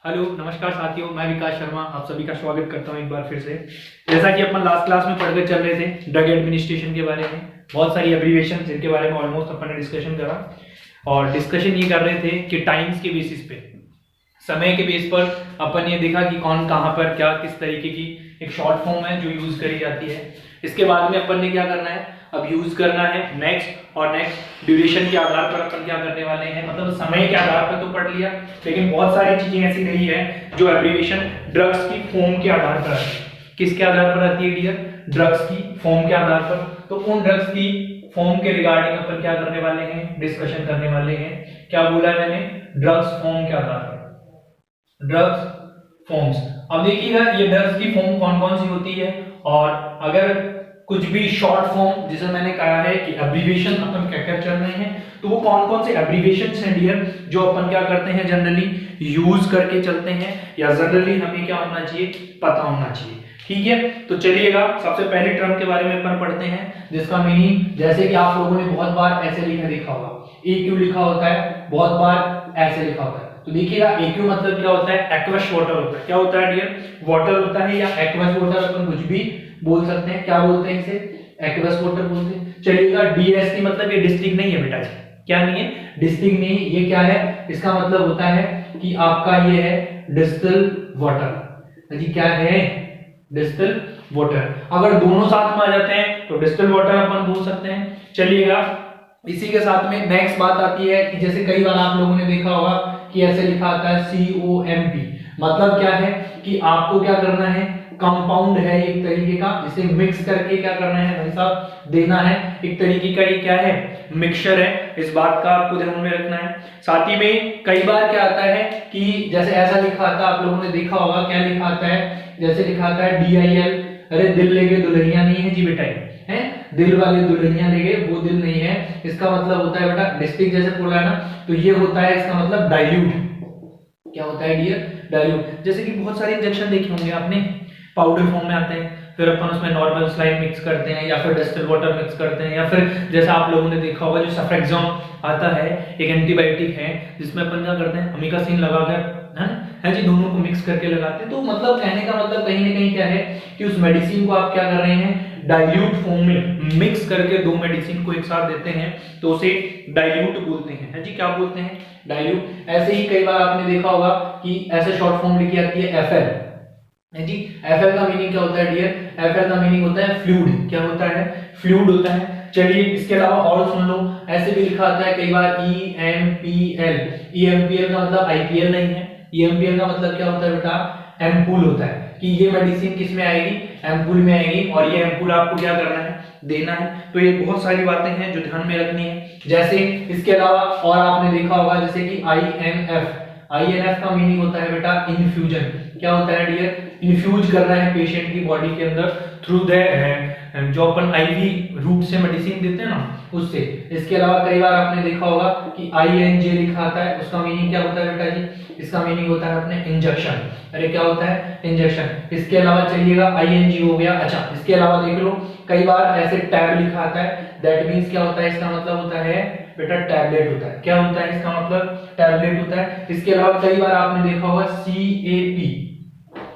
Hello नमस्कार साथियों, मैं विकास शर्मा आप सभी का स्वागत करता हूं एक बार फिर से। जैसा कि अपन लास्ट क्लास में पढ़कर चल रहे थे ड्रग एडमिनिस्ट्रेशन के बारे में, बहुत सारी एब्रीविएशन जिनके बारे में ऑलमोस्ट अपन ने डिस्कशन करा। और डिस्कशन ये कर रहे थे कि टाइम्स के बेसिस पे, समय के बेस पर अपन ये देखा कि कौन कहाँ पर क्या किस तरीके की एक शॉर्ट फॉर्म है जो यूज करी जाती है। इसके बाद में अपन ने क्या करना है, अब यूज करना है नेक्स्ट, और नेक्स्ट ड्यूरेशन के आधार पर अपन क्या करने वाले हैं, मतलब समय के आधार पर तो पढ़ लिया, लेकिन बहुत सारी चीजें ऐसी नहीं है जो एब्रीविएशन ड्रग्स की फॉर्म के आधार पर आती है। किसके आधार पर आती है डियर? ड्रग्स की फॉर्म के आधार पर। तो उन ड्रग्स की फॉर्म के रिगार्डिंग अपन क्या करने वाले हैं, डिस्कशन करने वाले हैं। क्या बोला है मैंने? ड्रग्स फॉर्म के आधार पर, ड्रग्स फॉर्म्स। अब देखिएगा ये ड्रग्स की फॉर्म कौन कौन सी होती है, और अगर कुछ भी शॉर्ट फॉर्म जिसे मैंने कहा है कि एब्रीविएशन अपन क्या क्या चल रहे हैं, तो वो कौन कौन से एब्रीविएशंस हैं डियर जो अपन क्या करते हैं, जनरली यूज करके चलते हैं, या जनरली हमें क्या होना चाहिए, पता होना चाहिए। ठीक है, तो चलिएगा सबसे पहले टर्म के बारे में अपन पढ़ते हैं जिसका मीनिंग, जैसे कि आप लोगों ने बहुत बार ऐसे लिखा देखा होगा, AQ लिखा होता है, बहुत बार ऐसे लिखा होता है। तो देखिएगा AQ मतलब क्या होता है, एक्वस वाटर होता है। क्या होता है डियर? वाटर होता है, या एक्वस वाटर अपन कुछ भी बोल सकते हैं। क्या बोलते हैं इसे? एक्वस वाटर बोलते हैं। चलिएगा DST मतलब ये डिस्टिक नहीं है बेटा जी, क्या नहीं है? डिस्टिक नहीं, ये क्या है, इसका मतलब होता है कि आपका ये है डिस्टिल वाटर जी। क्या है? Distil water. अगर दोनों साथ में आ जाते हैं तो डिस्टिल वाटर अपन बोल सकते हैं। चलिएगा इसी के साथ में नेक्स्ट बात आती है कि जैसे कई बार आप लोगों ने देखा होगा कि ऐसे लिखा आता है COMP, मतलब क्या है कि आपको क्या करना है, कंपाउंड है एक तरीके का, इसे मिक्स करके क्या करना है भाई साहब, देना है। एक तरीके का ये क्या है, मिक्सचर है। इस बात का आपको ध्यान में रखना है। साथ ही में कई बार क्या आता है कि जैसे ऐसा लिखा आता है, आप लोगों ने देखा होगा, क्या लिखा आता है, जैसे लिखा आता है DIL, अरे दिल लेके दुल्हनिया नहीं है जी बेटा, है दिल वाले दुल्हनिया ले गए, वो दिल नहीं है। इसका मतलब होता है बेटा डिस्टिक, जैसे बोला है ना, तो ये होता है इसका मतलब डाइल्यूट। क्या होता है डियर? डाइल्यूट। जैसे कि बहुत सारे इंजेक्शन देखे होंगे आपने, पाउडर फॉर्म में आते हैं, फिर अपन उसमें नॉर्मल स्लाइन मिक्स करते हैं, या फिर डिस्टिल वाटर मिक्स करते हैं, या फिर जैसा आप लोगों ने देखा होगा जो सफ्रेक्सोन आता है, एक एंटीबायोटिक है जिसमें अपन क्या करते हैं, अमीकासिन लगाकर है जी, दोनों को मिक्स करके लगाते हैं। तो मतलब कहने का मतलब कहीं ना कहीं क्या है कि उस मेडिसिन को आप क्या कर रहे हैं, डाइल्यूट फॉर्म में मिक्स करके दो मेडिसिन को एक साथ देते हैं, तो उसे डाइल्यूट बोलते हैं। है जी, क्या बोलते हैं? डाइल्यूट। ऐसे ही कई बार आपने देखा होगा कि ऐसे शॉर्ट फॉर्म लिखी आती है FL, है जी। FL का मीनिंग क्या होता है डियर? FL का मीनिंग होता है फ्लूइड। क्या होता है? फ्लूइड होता है। चलिए इसके अलावा और सुन लो, ऐसे भी लिखा आता है कई बार EMPL। EMPL का मतलब IPL नहीं है, EMPL का मतलब क्या होता है बेटा? एम्पूल होता है, कि ये मेडिसिन किस में आएगी, एम्पूल में आएगी, और ये एम्पूल आपको क्या करना है, देना है। तो ये बहुत सारी बातें हैं जो ध्यान में रखनी है। जैसे इसके अलावा और आपने देखा होगा जैसे कि INF का मीनिंग होता है बेटा इन्फ्यूजन। क्या होता है डियर? इन्फ्यूज करना है पेशेंट की बॉडी के अंदर थ्रू द जो अपन IV रूट से मेडिसिन देते हैं ना, उससे। इसके अलावा कई बार आपने देखा होगा कि INJ लिखा आता है, उसका मीनिंग क्या होता है बेटा जी? इसका मीनिंग होता है अपने इंजेक्शन। अरे क्या होता है? इंजेक्शन। इसके अलावा चलिएगा ING हो गया। अच्छा, इसके अलावा देख लो कई बार ऐसे टैब लिखा आता है, दैट मींस क्या होता है, इसका मतलब होता है बेटा टैबलेट होता है। क्या होता है इसका मतलब? टैबलेट होता है। इसके अलावा कई बार आपने देखा होगा CAP,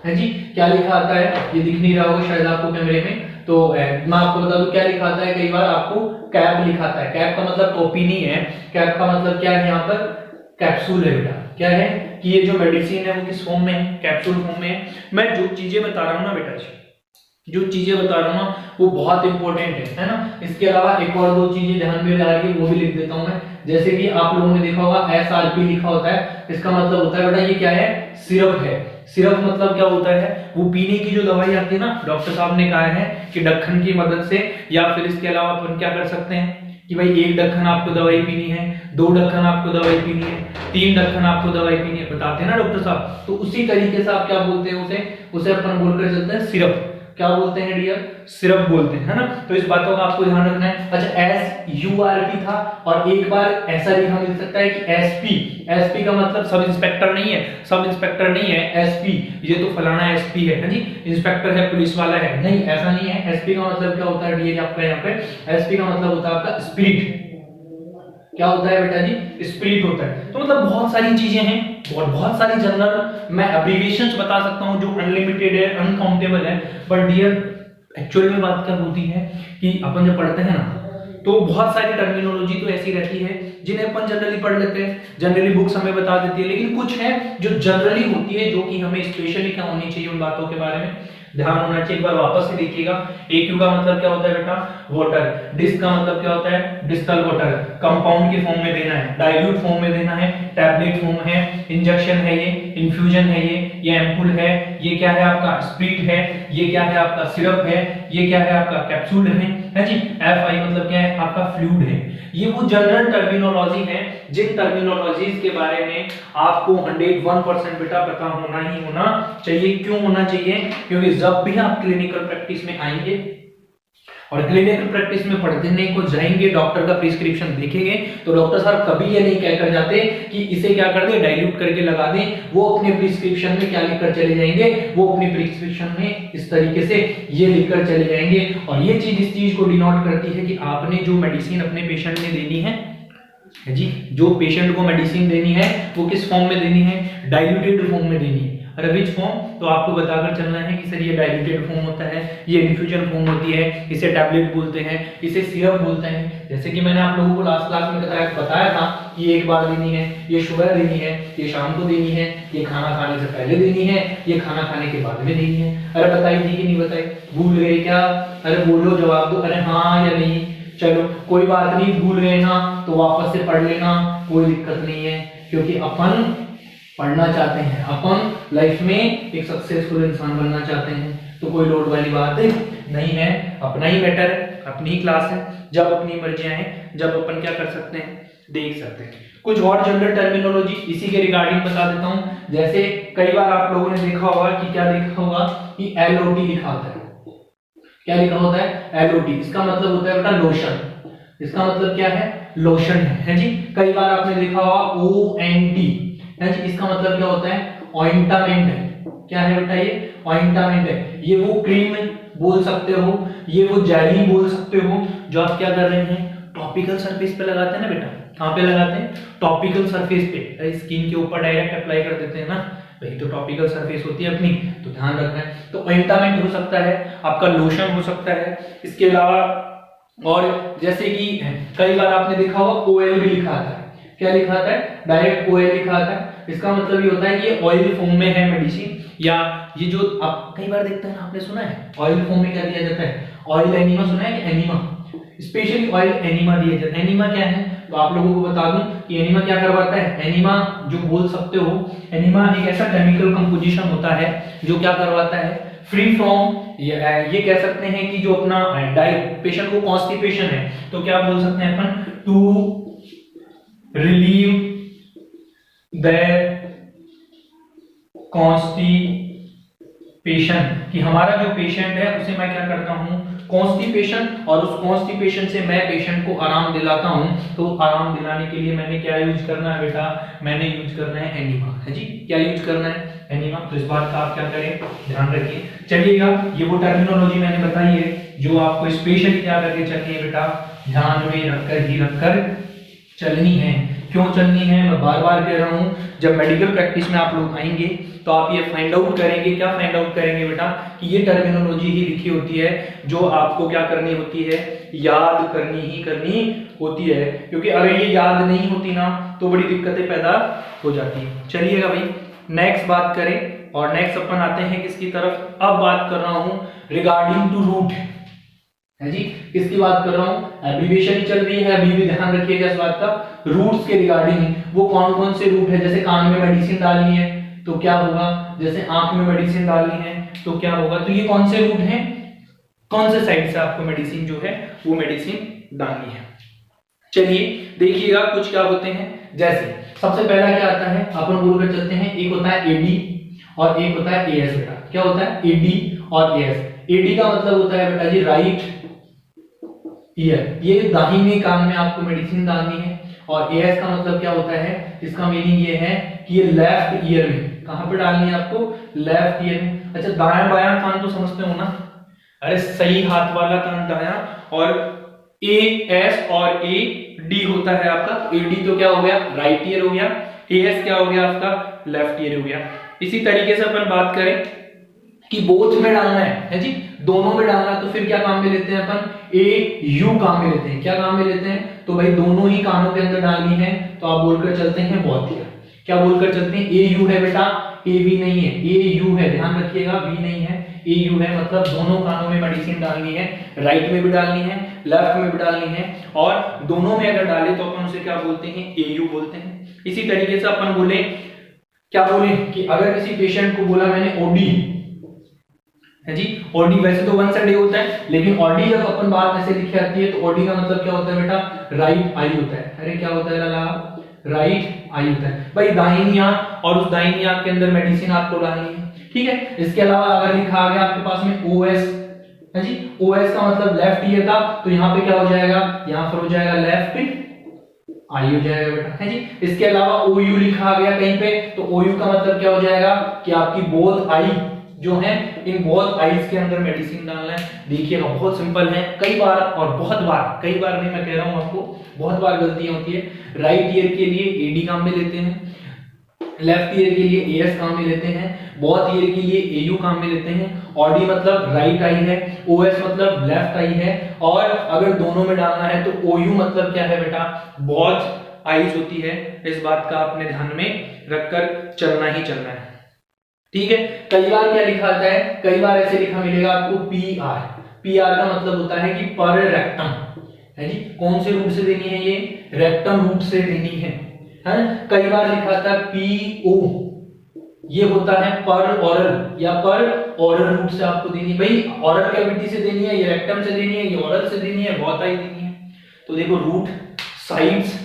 है जी। क्या लिखा आता है, ये दिख नहीं रहा होगा शायद आपको कैमरे में, तो मैं आपको बता दूं क्या लिखा आता है। कई बार आपको कैप लिखा आता है। कैप का मतलब टोपी नहीं है, कैप का मतलब क्या है, यहाँ पर कैप्सूल है बेटा। क्या है कि ये जो मेडिसिन है वो किस फॉर्म में है, कैप्सूल फॉर्म में है। मैं जो चीजें बता रहा हूँ ना बेटा जी, जो चीजें बता रहा हूँ ना, वो बहुत इंपॉर्टेंट है ना। इसके अलावा एक और दो चीजें ध्यान में आ रही है, वो भी लिख देता हूं मैं। जैसे कि आप लोगों ने देखा होगा SRP लिखा होता है, इसका मतलब होता है बेटा ये क्या है, सिरप है। सिरप मतलब क्या होता है, वो पीने की जो दवाई आती है ना, डॉक्टर साहब ने कहा है कि ढक्कन की मदद से, या फिर इसके अलावा अपन क्या कर सकते हैं कि भाई एक ढक्कन आपको दवाई पीनी है, दो ढक्कन आपको दवाई पीनी है, तीन ढक्कन आपको दवाई पीनी है, बताते हैं ना डॉक्टर साहब। तो उसी तरीके से आप क्या बोलते हैं, उसे अपन बोलकर चलते हैं सिरप। क्या बोलते हैं डियर? सिरप बोलते हैं, है ना। तो इस बातों का आपको ध्यान रखना है। अच्छा, SURP था, और एक बार ऐसा लिखा मिल सकता है कि SP। SP का मतलब सब इंस्पेक्टर नहीं है, सब इंस्पेक्टर नहीं है SP, ये तो फलाना SP है जी, इंस्पेक्टर है, पुलिस वाला है, नहीं ऐसा नहीं है। SP का मतलब क्या होता है डियर आपका, यहाँ पे SP का मतलब होता है आपका स्पिरिट। क्या होता है बेटा जी, स्प्लिट होता है। तो मतलब बहुत सारी चीजें हैं और बहुत सारी जनरल मैं अब्रीविएशंस बता सकता हूं जो अनलिमिटेड है, अनकाउंटेबल है, बट डियर एक्चुअल में बात क्या होती है कि अपन जब पढ़ते हैं ना तो बहुत सारी टर्मिनोलॉजी तो ऐसी रहती है जिन्हें अपन जनरली पढ़ लेते हैं, जनरली बुक्स हमें बता देती है, लेकिन कुछ है जो जनरली होती है जो कि हमें स्पेशली क्या होनी चाहिए उन बातों के बारे में ध्यान होना चाहिए। एक बार वापस से देखिएगा, AQ का मतलब क्या होता है बेटा, वाटर। डिस का मतलब क्या होता है, डिस्टल वाटर। कंपाउंड के फॉर्म में देना है, डाइल्यूट फॉर्म में देना है, टैबलेट फॉर्म है, इंजेक्शन है ये, इन्फ्यूजन है ये एम्पुल है, ये क्या है आपका स्प्रिट है, ये क्या है आपका सिरप है, ये क्या है आपका कैप्सूल है जी। FI मतलब क्या है आपका फ्लूइड है। ये वो जनरल टर्मिनोलॉजी है जिन टर्मिनोलॉजीज के बारे में आपको 101% बेटा पता होना ही होना चाहिए। क्यों होना चाहिए, क्योंकि जब भी आप क्लिनिकल प्रैक्टिस में आएंगे और क्लिनिकल प्रैक्टिस में पढ़ने को जाएंगे, डॉक्टर का प्रिस्क्रिप्शन देखेंगे तो डॉक्टर साहब कभी ये नहीं कहकर जाते कि इसे क्या कर दे, डाइल्यूट करके लगा दें। वो अपने प्रिस्क्रिप्शन में क्या लिखकर चले जाएंगे, वो अपने प्रिस्क्रिप्शन में इस तरीके से ये लिखकर चले जाएंगे। और ये चीज इस चीज को डिनोट करती है कि आपने जो मेडिसिन अपने पेशेंट में देनी है जी, जो पेशेंट को मेडिसिन देनी है वो किस फॉर्म में देनी है, डाइल्यूटेड फॉर्म में देनी है। अरे विच फॉर्म, तो आपको बताकर चलना है कि सर ये डाइल्यूटेड फॉर्म होता है, ये इन्फ्यूजन फॉर्म होती है, इसे टैबलेट बोलते हैं, इसे सिरप बोलते हैं। जैसे कि मैंने आप लोगों को लास्ट क्लास में बताया था कि ये एक बार देनी है, ये सुबह देनी है, ये शाम को देनी है, ये खाना खाने से पहले देनी है, ये खाना खाने के बाद में देनी है। अरे बताई थी कि नहीं बताई, भूल गए क्या, अरे बोलो जवाब दो, अरे हाँ या नहीं। चलो कोई बात नहीं, भूल गए ना तो वापस से पढ़ लेना, कोई दिक्कत नहीं है, क्योंकि अपन पढ़ना चाहते हैं, अपन लाइफ में एक सक्सेसफुल इंसान बनना चाहते हैं, तो कोई लोड वाली बात नहीं है। अपना ही बेटर है, अपनी ही क्लास है, जब अपनी मर्जियां हैं, जब अपन क्या कर सकते हैं, देख सकते हैं। कुछ और जनरल टर्मिनोलॉजी इसी के रिगार्डिंग बता देता हूं। जैसे कई बार आप लोगों ने देखा होगा कि क्या देखा होगा कि LOT लिखा होता है। क्या लिखा होता है, LOT। इसका मतलब होता है बेटा लोशन। इसका मतलब क्या है, लोशन है जी। कई बार आपने देखा होगा ONT है जी, इसका मतलब क्या होता है, ऑइंटमेंट है। क्या है बेटा, ये ऑइंटमेंट है। ये वो क्रीम बोल सकते हो, ये वो जेली बोल सकते हो जो आप क्या कर रहे हैं, टॉपिकल सरफेस पे लगाते हैं ना बेटा। कहां पे लगाते हैं, टॉपिकल सरफेस पे, स्किन के ऊपर डायरेक्ट अप्लाई कर देते हैं ना, वही तो टॉपिकल सरफेस होती है अपनी, तो ध्यान रखना है। तो ऑइंटमेंट हो सकता है आपका, लोशन हो सकता है। इसके अलावा और जैसे कि कई बार आपने देखा होगा OL भी लिखा आता है। क्या लिखा आता है, डायरेक्ट OL लिखा आता है। इसका मतलब ये होता है कि ये ऑयल फॉर्म में है मेडिसिन, या ये जो आप कई बार देखते हैं ना, आपने सुना है ऑयल फॉर्म में क्या दिया जाता है, ऑयल एनिमा सुना है कि एनिमा, स्पेशली ऑयल एनिमा दिया जाता है। एनिमा क्या है, तो आप लोगों को बता दूं कि एनिमा क्या करवाता है। एनिमा जो बोल सकते हो, एनिमा एक ऐसा केमिकल कंपोजिशन होता है जो क्या करवाता है, फ्री फ्रॉम, ये कह सकते हैं कि जो अपना पेशेंट को कॉन्स्टिपेशन है तो क्या बोल सकते हैं अपन, टू रिलीव द कॉन्स्टिपेशन, कि हमारा जो पेशेंट है उसे मैं क्या करता हूं, कॉन्स्टिपेशन, और उस कॉन्स्टिपेशन से मैं पेशेंट को आराम दिलाता हूं। तो आराम दिलाने के लिए मैंने क्या यूज करना है बेटा, मैंने यूज करना है एनिमा है जी। क्या यूज करना है, एनिमा। तो इस बात का आप क्या करें, ध्यान रखिए। चलिएगा, ये वो टर्मिनोलॉजी मैंने बताई है जो आपको स्पेशली क्या करके चलनी है बेटा, ध्यान में रखकर ही रखकर चलनी है। क्यों चलनी है, मैं बार बार कह रहा हूं, जब मेडिकल प्रैक्टिस में आप लोग आएंगे तो आप ये फाइंड आउट करेंगे, क्या फाइंड आउट करेंगे बेटा, कि ये टर्मिनोलॉजी ही लिखी होती है जो आपको क्या करनी होती है, याद करनी ही करनी होती है। क्योंकि अगर ये याद नहीं होती ना तो बड़ी दिक्कतें पैदा हो जाती है। चलिएगा भाई, नेक्स्ट बात करें, और नेक्स्ट अपन आते हैं किसकी तरफ, अब बात कर रहा हूं रिगार्डिंग टू रूट है जी। किसकी बात कर रहा हूं, एब्रीविएशन ही चल रही है अभी भी, ध्यान रखिएगा इस बात का। रूट्स के रिगार्डिंग, वो कौन कौन से रूट है, जैसे कान में मेडिसिन डालनी है तो क्या होगा, जैसे आंख में मेडिसिन डालनी है तो क्या होगा, तो ये कौन से रूट हैं, कौन से साइड से आपको मेडिसिन जो है वो मेडिसिन डालनी है। चलिए देखिएगा कुछ क्या होते हैं। जैसे सबसे पहला क्या आता है, अपन बोलकर चलते हैं, एक होता है AD और एक होता है AS बेटा। क्या होता है, AD और AS। AD का मतलब होता है बेटा जी राइट ईयर, ये दाहिने कान में आपको मेडिसिन डालनी है। और AS का मतलब क्या होता है, इसका मीनिंग ये है कि ये लेफ्ट ईयर में, कहां पे डालनी है आपको, लेफ्ट ईयर में। अच्छा, दायां बायां कान तो समझते हो ना, अरे सही हाथ वाला कान दायां, और AS और AD डी होता है आपका एडी, तो क्या हो गया राइट ईयर हो गया, एएस क्या हो गया आपका लेफ्ट ईयर हो गया। इसी तरीके से अपन बात करें कि बोथ में डालना है जी, दोनों में डालना, तो फिर क्या काम में लेते हैं अपन ए यू काम में लेते हैं। क्या काम में लेते हैं, तो भाई दोनों ही कानों के अंदर डालनी है, तो आप बोलकर चलते हैं बोथ ईयर। क्या बोलकर चलते हैं, ए यू है बेटा, ए वी नहीं है, ए यू है, ध्यान रखिएगा, वी नहीं है, ए यू है, मतलब दोनों कानों में मेडिसिन डालनी है, राइट में भी डालनी है, लेफ्ट में भी डालनी है, और दोनों में अगर डाले तो अपन उसे क्या बोलते हैं, ए यू बोलते हैं। इसी तरीके से अपन बोले, क्या बोले कि अगर किसी पेशेंट को बोला मैंने ओडी है जी, ओडी वैसे तो वन साइड ए होता है, लेकिन ओडी जब अपन बात ऐसे लिखी आती है तो ओडी का मतलब क्या होता है बेटा, राइट आई होता है। अरे क्या होता है लाला, राइट आई होता है भाई, दाहिनी आंख, और उस दाहिनी आंख के अंदर मेडिसिन आपको डालनी है, ठीक है। इसके अलावा अगर लिखा आ गया आपके पास में ओएस है जी, ओएस का मतलब लेफ्ट ईयर था, तो यहाँ पे क्या हो जाएगा, यहाँ पर हो जाएगा लेफ्ट आई हो जाएगा बेटा, है जी। इसके अलावा ओयू लिखा आ गया कहीं पे, तो ओयू का मतलब क्या हो जाएगा कि आपकी बोथ आई जो है, इन बोथ आईज के अंदर मेडिसिन डालना है। देखिएगा बहुत सिंपल है, कई बार और बहुत बार, कई बार नहीं मैं कह रहा हूं आपको, बहुत बार गलतियां होती है। राइट ईयर के लिए एडी काम में लेते हैं, लेफ्ट ईयर के लिए एएस काम में लेते हैं, बोथ ईयर के लिए एयू काम में लेते हैं। ऑडी मतलब राइट आई है, ओएस मतलब लेफ्ट आई है, और अगर दोनों में डालना है तो ओयू मतलब क्या है बेटा, बोथ आईज होती है। इस बात का आपने ध्यान में रखकर चलना ही चलना है, ठीक है। कई बार क्या लिखा जाता है, कई बार ऐसे लिखा मिलेगा आपको पी आर, पी आर का मतलब होता है कि पर रेक्टम है जी, कौन से रूट से देनी है, ये रेक्टम रूट से देनी है। कई बार लिखा था पीओ, ये होता है पर ओरल या पर ओरल रूट से आपको देनी है। भाई ओरल कैविटी से देनी है, ये रेक्टम से देनी है, ये ओरल से देनी है, बहुत आई देनी है। तो देखो रूट साइड्स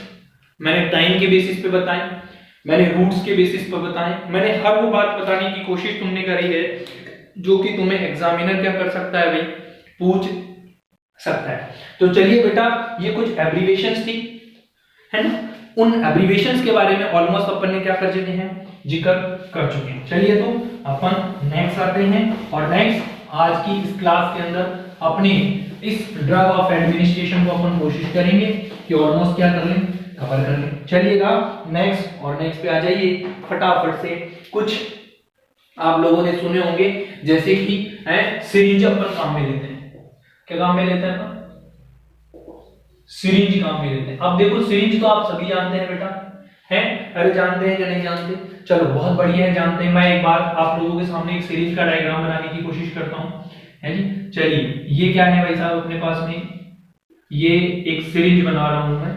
मैंने टाइम के बेसिस पे बताए, मैंने रूट्स के बेसिस पर बताए, मैंने हर वो बात बताने की कोशिश तुमने करी है जो कि तुम्हें एग्जामिनर क्या कर सकता है भाई, पूछ सकता है। तो चलिए बेटा, ये कुछ एब्रीविएशंस थी, है ना। उन एब्रीविएशंस के बारे में ऑलमोस्ट अपन ने क्या कर चुके हैं, जिक्र कर चुके हैं। चलिए तो अपन नेक्स्ट आते हैं, और नेक्स्ट आज की इस क्लास के अंदर अपने इस ड्रग ऑफ एडमिनिस्ट्रेशन को अपन कोशिश करेंगे कि ऑलमोस्ट क्या कर लें, कवर कर लें। चलिएगा नेक्स्ट, और नेक्स्ट पे आ जाइए फटाफट से। कुछ आप लोगों ने सुने होंगे, जैसे कि सिरिंज अपन काम में लेते हैं। क्या काम में लेते हैं अपन, सिरिंज काम में लेते हैं। अब देखो सिरिंज तो आप सभी जानते हैं बेटा, हैं, अरे जानते हैं या नहीं जानते, चलो बहुत बढ़िया है, जानते हैं। मैं एक बार आप लोगों के सामने एक सिरिंज का डायग्राम बनाने की कोशिश करता हूं, है जी। चलिए ये क्या है भाई साहब अपने पास में, ये एक सिरिंज बना रहा हूं मैं,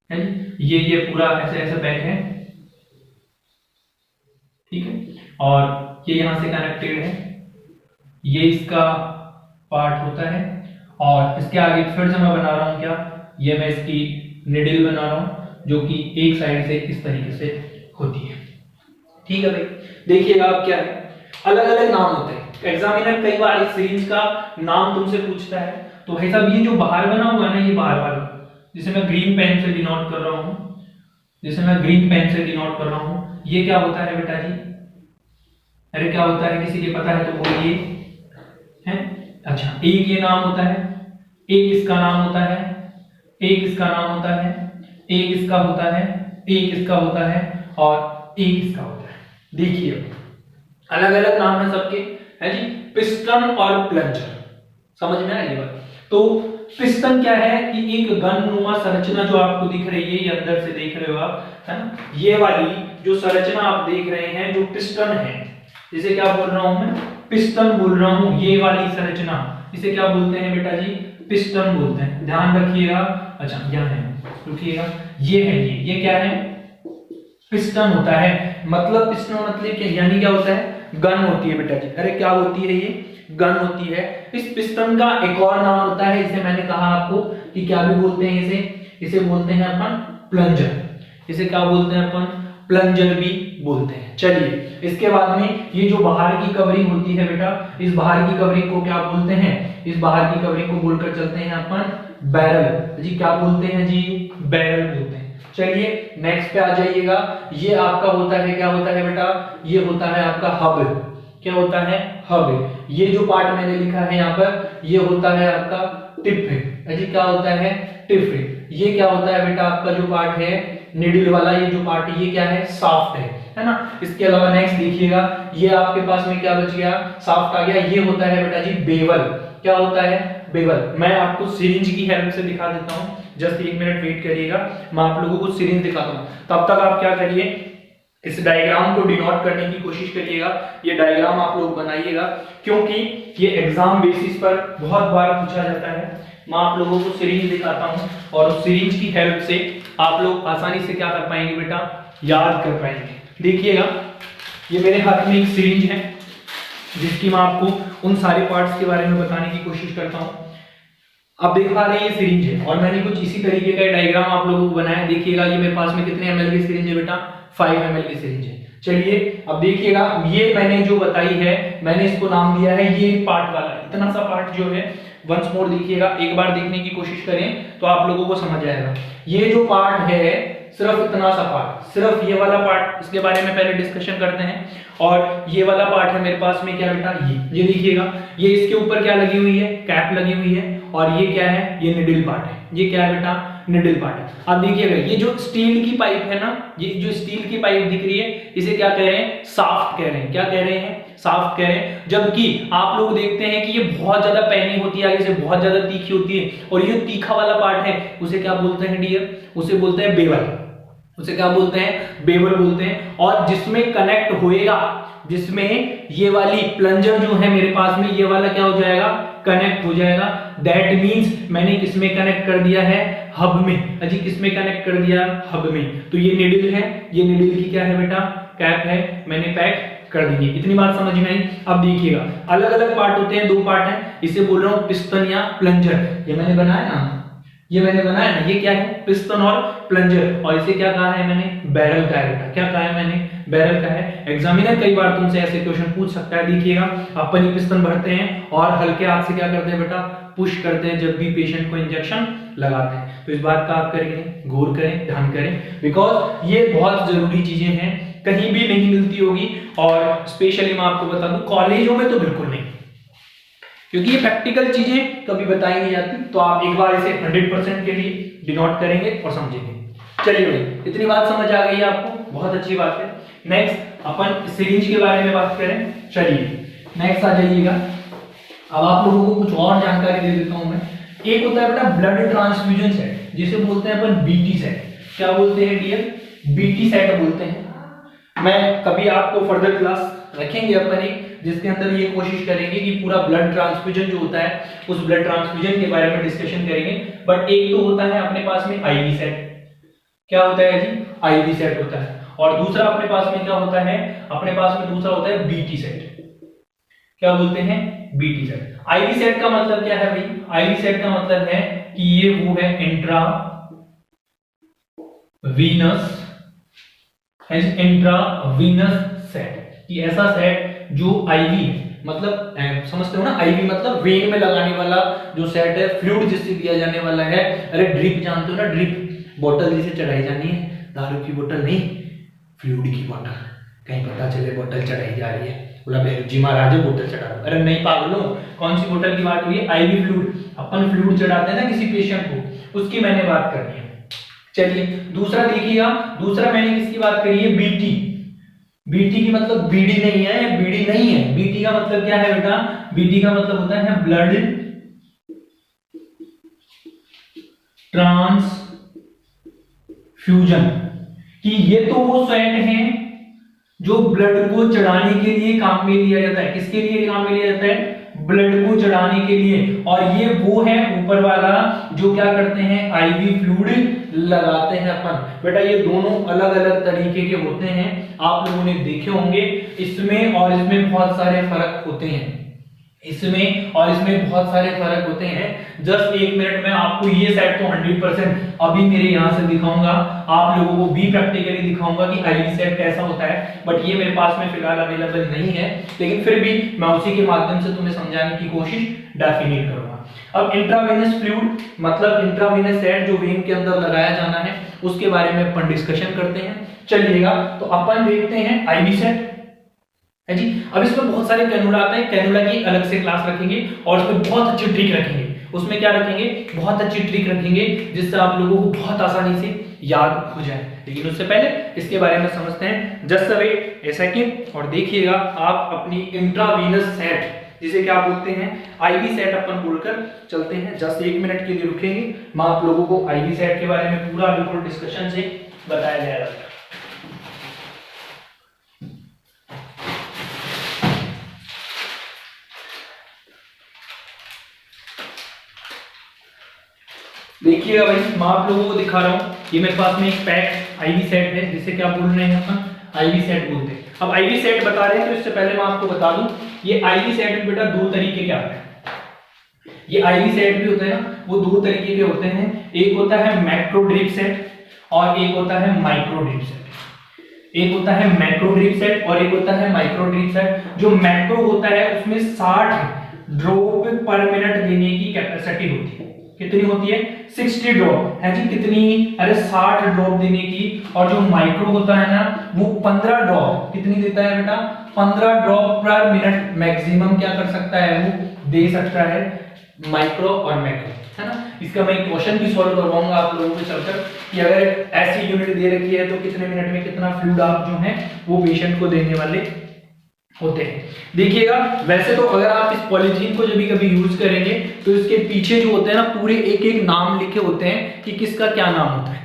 है जी। ये पूरा ऐसे ऐसे पैक है, ठीक है, और ये यहां से कनेक्टेड है, ये इसका पार्ट होता है, और इसके आगे फिर से मैं बना रहा हूं क्या, ये मैं इसकी निडल बना रहा हूं जो कि एक साइड से इस तरीके से होती है, ठीक है भाई। देखिएगा आप क्या है, अलग अलग नाम होते हैं। एग्जामिनर कई बार इस सिरिंज का नाम तुमसे पूछता है, तो भाई साहब ये जो बाहर बना हुआ है ना, ये बाहर वाला, जिसे मैं ग्रीन पेन से डिनोट कर रहा हूं, जिसे मैं ग्रीन पेन से डिनोट कर रहा हूं, ये क्या होता है बेटा जी, अरे क्या होता है, किसी के पता है तो बोलिए, है। अच्छा, एक ये नाम होता है, एक इसका नाम होता है, एक इसका नाम होता है, एक इसका होता है, एक इसका होता है, और एक इसका होता है। देखिए अलग अलग नाम है सबके, है जी। पिस्टन और प्लंजर, समझ में आया ये बात। तो पिस्टन क्या है कि एक गन नुमा संरचना जो आपको दिख रही है, ये अंदर से देख रहे हो आप, है ना, ये वाली जो संरचना आप देख रहे हैं जो पिस्टन है, जिसे क्या बोल रहा हूं मैं, पिस्टन बोल रहा हूं। ये वाली संरचना इसे क्या बोलते हैं बेटा जी, पिस्टन बोलते हैं, ध्यान रखिएगा। अच्छा यहाँ है, रुकिएगा, ये है, ये क्या है, पिस्टन होता है। मतलब पिस्टन मतलब क्या, यानी क्या होता है, गन होती है बेटा जी। अरे क्या होती है, ये गन होती है। इस पिस्टन का एक और नाम होता है, इसे मैंने कहा आपको कि क्या भी बोलते हैं, इसे बोलते हैं अपन प्लंजर। इसे क्या बोलते हैं अपन, प्लंजर भी बोलते हैं। चलिए इसके बाद में ये जो बाहर की कवरिंग होती है बेटा, इस बाहर की कवरिंग को क्या बोलते हैं, इस बाहर की कवरिंग को बोलकर चलते हैं अपन बैरल जी। क्या बोलते हैं जी, बैरल बोलते हैं। चलिए नेक्स्ट पे आ जाइएगा। ये आपका होता है, क्या होता है बेटा, ये होता है आपका हब। क्या होता है, हब। ये जो पार्ट मैंने लिखा है यहाँ पर, ये होता है आपका टिप जी। क्या होता है, टिप। ये क्या होता है बेटा, आपका जो पार्ट है निडिल वाला, ये जो पार्ट है ये क्या है, शाफ्ट है ना। इसके अलावा नेक्स्ट देखिएगा, ये आपके पास में क्या बच गया, शाफ्ट आ गया। ये होता है बेटा जी बेवल। क्या होता है, बेवल। मैं आपको सिरिंज की हेल्प से दिखा देता हूँ, जस्ट 1 मिनट वेट करिएगा, मैं आप लोगों को सिरिंज दिखाता हूँ। तब तक आप क्या करिए, इस डायग्राम को डिनोट करने की कोशिश करिएगा, ये डायग्राम आप लोग बनाइएगा, क्योंकि ये एग्जाम बेसिस पर बहुत बार पूछा जाता है। मैं आप लोगों को सिरिंज दिखाता हूं और उस सिरिंज की हेल्प से आप लोग आसानी से क्या कर पाएंगे बेटा, याद कर पाएंगे। देखिएगा, ये मेरे हाथ में एक सिरिंज है जिसकी मैं आपको उन सारे पार्ट्स के बारे में बताने की कोशिश करता हूं। अब देख पा रहे हैं ये सिरिंज है और मैंने कुछ इसी तरीके का डायग्राम आप लोगों को बनाया। देखिएगा, ये मेरे पास में कितने ml की सिरिंज है बेटा, 5 ml की सिरिंज है। चलिए अब देखिएगा, ये मैंने जो बताई है, मैंने इसको नाम दिया है ये पार्ट वाला, इतना सा पार्ट जो है। वंस मोर देखिएगा, एक बार देखने की कोशिश करें तो आप लोगों को समझ आएगा। ये जो पार्ट है, सिर्फ इतना सा पार्ट, सिर्फ ये वाला पार्ट, इसके बारे में पहले डिस्कशन करते हैं। और ये वाला पार्ट है मेरे पास में क्या बेटा, ये देखिएगा, ये इसके ऊपर क्या लगी हुई है, कैप लगी हुई है। और ये क्या है, ये निडिल पार्ट है। ये क्या है बेटा, निडिल पार्ट है। अब देखिएगा, ये जो स्टील की पाइप है ना, ये जो स्टील की पाइप दिख रही है, इसे क्या कह रहे हैं, शाफ्ट कह रहे हैं। क्या कह रहे हैं, शाफ्ट कह रहे हैं। जबकि आप लोग देखते हैं कि ये बहुत ज्यादा पैनी होती है, आगे से बहुत ज्यादा तीखी होती है, और ये तीखा वाला पार्ट है उसे क्या बोलते हैं डियर, उसे बोलते हैं बेवल। उसे क्या बोलते हैं, बेवल बोलते हैं। और जिसमें कनेक्ट होएगा, जिसमें ये वाली प्लंजर जो है मेरे पास में, ये वाला क्या हो जाएगा, कनेक्ट हो जाएगा। दैट मींस मैंने किसमें कनेक्ट कर दिया है, हब में। अजी किसमें कनेक्ट कर दिया, हब में। तो ये निडिल है, ये निडिल की क्या है बेटा, कैप है, मैंने पैक कर दी। इतनी बात समझ में आई। अब देखिएगा, अलग अलग पार्ट होते हैं, 2 पार्ट हैं, इसे बोल रहा हूं पिस्टन या प्लंजर। ये मैंने बनाया ना, ये मैंने बनाया ना, ये क्या है, पिस्टन और प्लंजर। और इसे क्या कहा है मैंने, बैरल का है बेटा। क्या कहा है मैंने, बैरल का है। एग्जामिनर कई बार तुमसे ऐसे क्वेश्चन पूछ सकता है। देखिएगा, अपन ये पिस्टन भरते हैं और हल्के हाथ से क्या करते हैं बेटा, पुश करते हैं जब भी पेशेंट को इंजेक्शन लगाते हैं। तो इस बात का आप करेंगे, गौर करें, ध्यान करें, बिकॉज ये बहुत जरूरी चीजें हैं, कहीं भी नहीं मिलती होगी। और स्पेशली मैं आपको बता दूं, कॉलेजों में तो बिल्कुल नहीं, क्योंकि ये प्रैक्टिकल चीजें कभी बताई नहीं जाती। तो आप एक बार इसे 100% के लिए डिनोट करेंगे और समझेंगे। चलिए भाई, इतनी बात समझ आ गई है आपको, बहुत अच्छी बात है। नेक्स्ट अपन सिरिंज के बारे में बात करें। चलिए नेक्स्ट आ जाइएगा। अब आप लोगों को कुछ और जानकारी दे देता हूं मैं। एक होता है बेटा ब्लड ट्रांसफ्यूजन सेट, जिसे बोलते हैं अपन बीटी सेट। क्या बोलते हैं डियर, बीटी सेट बोलते हैं। मैं कभी आपको फर्दर क्लास रखेंगे अपन एक, जिसके अंदर ये कोशिश करेंगे कि पूरा ब्लड ट्रांसफ्यूजन जो होता है, उस ब्लड ट्रांसफ्यूजन के बारे में डिस्कशन करेंगे। बट एक तो होता है अपने पास में आईवी सेट। क्या होता है जी, आईवी सेट होता है। और दूसरा अपने पास में क्या होता है, अपने पास में दूसरा होता है बीटी सेट। क्या बोलते हैं, बीटी सेट। आईवी सेट का मतलब क्या है भाई, आईवी सेट का मतलब है कि ये वो है इंट्रा वीनस सेट, कि ऐसा सेट जो आईवी है, मतलब समझते हो ना, आईवी मतलब वेन में लगाने वाला जो सेट है, फ्लूइड जिससे दिया जाने वाला है। अरे ड्रिप जानते हो ना, ड्रिप बोतल जिसे चढ़ाई जानी है, दारू की बोतल नहीं, फ्लूइड की बोतल। कहीं पता चले बोतल चढ़ाई जा रही है, बोला जी महाराज बोतल चढ़ा दो। अरे नहीं पागलों, कौन सी बोतल की बात हुई है, आईवी फ्लूइड। अपन फ्लूइड चढ़ाते हैं ना किसी पेशेंट को, उसकी मैंने बात करनी है। चलिए दूसरा देखिएगा, दूसरा मैंने किसकी बात करी है, बीटी। बीटी की मतलब बीडी नहीं है, बीडी नहीं है। बीटी का मतलब क्या है बेटा, बीटी का मतलब होता है ब्लड ट्रांसफ्यूजन, कि ये तो वो सेट है जो ब्लड को चढ़ाने के लिए काम में लिया जाता है। किसके लिए काम में लिया जाता है, ब्लड को चढ़ाने के लिए। और ये वो है ऊपर वाला जो क्या करते हैं, आईवी फ्लूइड लगाते हैं अपन। बेटा ये दोनों अलग अलग तरीके के होते हैं, आप लोगों ने देखे होंगे। इसमें और इसमें बहुत सारे फर्क होते हैं, इसमें और इसमें बहुत सारे फर्क होते हैं। जस्ट 1 मिनट में आपको ये सेट तो 100% अभी मेरे यहाँ से दिखाऊंगा, आप लोगों को भी प्रैक्टिकली दिखाऊंगा कि आईवी सेट कैसा होता है। बट ये मेरे पास में फिलहाल अवेलेबल नहीं है, लेकिन फिर भी मैं उसी के माध्यम से तुम्हें समझाने की कोशिश डेफिनेट करूंगा। अब इंट्रावेनस फ्लूइड मतलब इंट्रावेनस सेट जो वेन के अंदर लगाया जाना है, उसके बारे में अपन डिस्कशन करते हैं। चलिएगा, तो अपन देखते हैं आईवी सेट है जी। अब इसमें बहुत सारे कैनुला आते हैं, कैनुला की अलग से क्लास रखेंगे और उसमें बहुत अच्छी ट्रिक रखेंगे। उसमें क्या रखेंगे, बहुत अच्छी ट्रिक रखेंगे जिससे आप लोगों को बहुत आसानी से याद हो जाए। लेकिन उससे पहले इसके बारे में समझते हैं। जस्ट वेट ए सेकंड और देखिएगा आप अपनी इंट्रावीनस सेट, जिसे क्या बोलते हैं, आईवी सेट अपन बोलकर चलते हैं। जस्ट 1 मिनट के लिए रुकेंगे, मैं आप लोगों को आईवी सेट के बारे में पूरा बिल्कुल डिस्कशन से बताया जाएगा। देखिएगा भाई, मैं आप लोगों को दिखा रहा हूँ, ये मेरे पास में एक पैक आईवी सेट है जिसे क्या बोल रहे हैं अपन, आईवी सेट बोलते हैं। अब आईवी सेट बता रहे हैं तो इससे पहले मैं आपको बता दूं, ये आईवी सेट में बेटा 2 तरीके के आते हैं। ये आईवी सेट भी होते हैं ना, वो 2 तरीके के होते हैं। एक होता है मैक्रो ड्रिप सेट और एक होता है माइक्रो ड्रिप सेट। एक होता है मैक्रो ड्रिप सेट और एक होता है माइक्रो ड्रिप सेट। जो मैक्रो होता है उसमें 60 ड्रॉप पर मिनट देने की कैपेसिटी होती है। कितनी होती है, 60 ड्रॉप है जी, कितनी, अरे 60 ड्रॉप देने की। और जो माइक्रो होता है ना वो 15 ड्रॉप, कितनी देता है बेटा, 15 ड्रॉप पर मिनट मैक्सिमम क्या कर सकता है, वो दे सकता है माइक्रो और मैक्रो, है ना। इसका मैं एक क्वेश्चन भी सॉल्व करवाऊंगा आप लोगों को चलकर कि अगर ऐसी यूनिट दे रखी है तो कितने मिनट में कितना फ्लूइड आप जो है वो पेशेंट को देने वाले होते हैं। देखिएगा, वैसे तो अगर आप इस पॉलीथीन को जब भी कभी यूज करेंगे तो इसके पीछे जो होते हैं ना पूरे एक एक नाम लिखे होते हैं कि किसका क्या नाम होता है,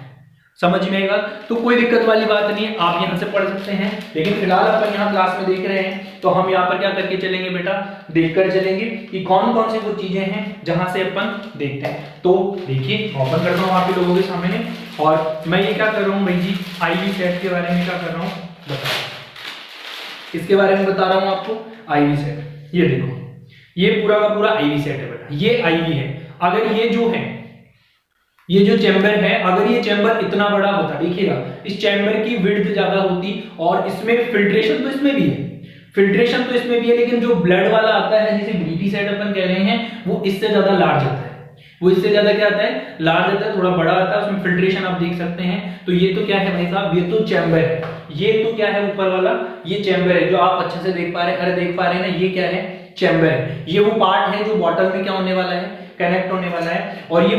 समझ में आएगा। तो कोई दिक्कत वाली बात नहीं है, आप यहां से पढ़ सकते हैं। लेकिन फिलहाल अपन यहाँ क्लास में देख रहे हैं तो हम यहाँ पर क्या करके चलेंगे बेटा, देखकर चलेंगे कि कौन कौन सी वो चीजें हैं जहां से अपन देखते हैं। तो देखिए, ओपन करता हूँ आप लोगों के सामने और मैं ये क्या कर रहा हूँ भाई जी, आईवी सेट के बारे में क्या कर रहा हूँ बता, इसके बारे में बता रहा हूं आपको। आईवी सेट, ये देखो, ये पूरा का पूरा आईवी सेट है बेटा, ये आईवी है। अगर ये जो है, ये जो चैम्बर है, अगर ये चैम्बर इतना बड़ा होता, देखिएगा इस चैम्बर की विड्थ ज्यादा होती और इसमें फिल्ट्रेशन तो इसमें भी है, फिल्ट्रेशन तो इसमें भी है, लेकिन जो ब्लड वाला आता है जिसे ब्रीटी सेट अपन कह रहे हैं, वो इससे ज्यादा लार्ज आता है। वो इससे ज्यादा क्या आता है, लार्ज आता है, थोड़ा बड़ा आता है, उसमें फिल्ट्रेशन आप देख सकते हैं। तो ये तो क्या है भाई साहब, ये तो चैम्बर है। ये तो क्या है ऊपर वाला, ये चैम्बर है जो आप अच्छे से देख पा रहे हैं, अरे देख पा रहे हैं ना, ये क्या है, चैम्बर है। ये वो पार्ट है जो बॉटल में क्या होने वाला है, कनेक्ट होने वाला है। और ये